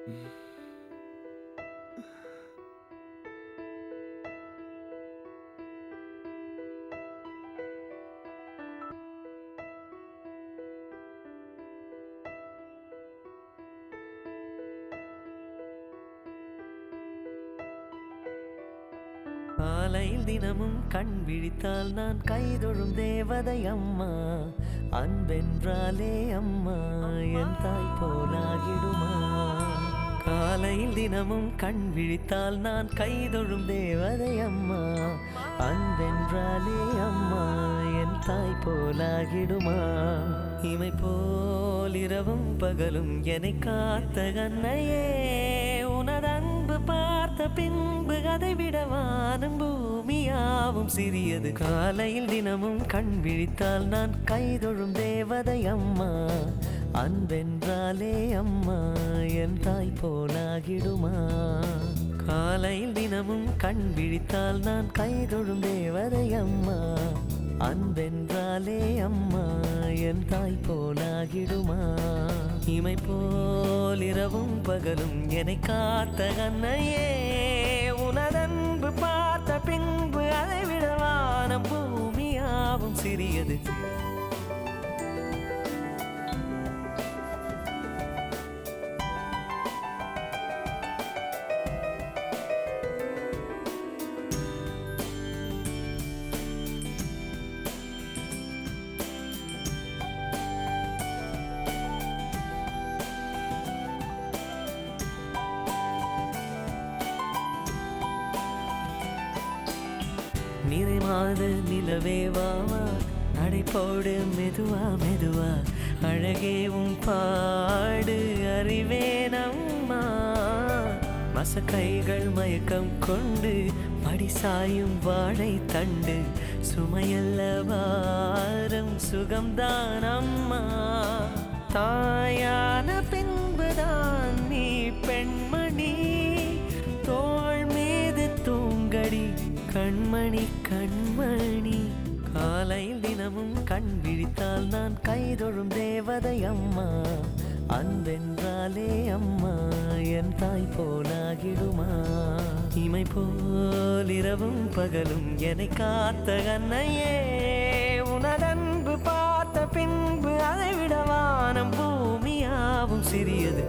காலையில் தினமும் கண் விழித்தால் நான் கைதொழும் தேவதை அம்மா. அன்பென்றாலே அம்மா என் தாய் போலாகிடுமா? காலையில் தினமும் கண் விழித்தால் நான் கைதொழும் தேவதை அம்மா. அன்பென்றாலே அம்மா என் தாய் போலாகிடுமா? இமை போல் இரவும் பகலும் என்னை காத்த கண்ணையே, உனது அன்பு பார்த்த பின்பு அதை விட வானம் பூமியாவும் சிறியது. காலையில் தினமும் கண் விழித்தால் நான் கைதொழும் தேவதை அம்மா. அன்பென்றாலே அம்மா என் தாய் போலாகிடுமா? காலையில் தினமும் கண் விழித்தால் நான் கைதொழும் தேவதை அம்மா. அன்பென்றாலே அம்மா என் தாய் போலாகிடுமா? இமை போல் இரவும் பகலும் என்னை காத்த கண்ணையே, உனதன்பு பார்த்த பின்பு அதை விட வானம் பூமியாவும் சிறியது. நிறைமாத நிலவே வாவா, நடைபோடு மெதுவா மெதுவா, அழகேவும் பாடு அறிவேனம்மா. மசக்கைகள் மயக்கம் கொண்டு மடிசாயும் வாழை தண்டு, சுமையல்ல வாரம் சுகம்தான் அம்மா. தாயான பின்புதான் நீ பெண்மணி, தோள் மீது தூங்கடி கண்மணி கண்மணி. காலையில் தினமும் கண் விழித்தால் நான் கைதொழும் தேவதை அம்மா. அன்பென்றாலே அம்மா என் தாய் போலாகிடுமா? இமை போல் இரவும் பகலும் என்னை காத்த கண்ணையே, உனதன்பு பார்த்த பின்பு அதை விட வானம் பூமியாவும் சிறியது.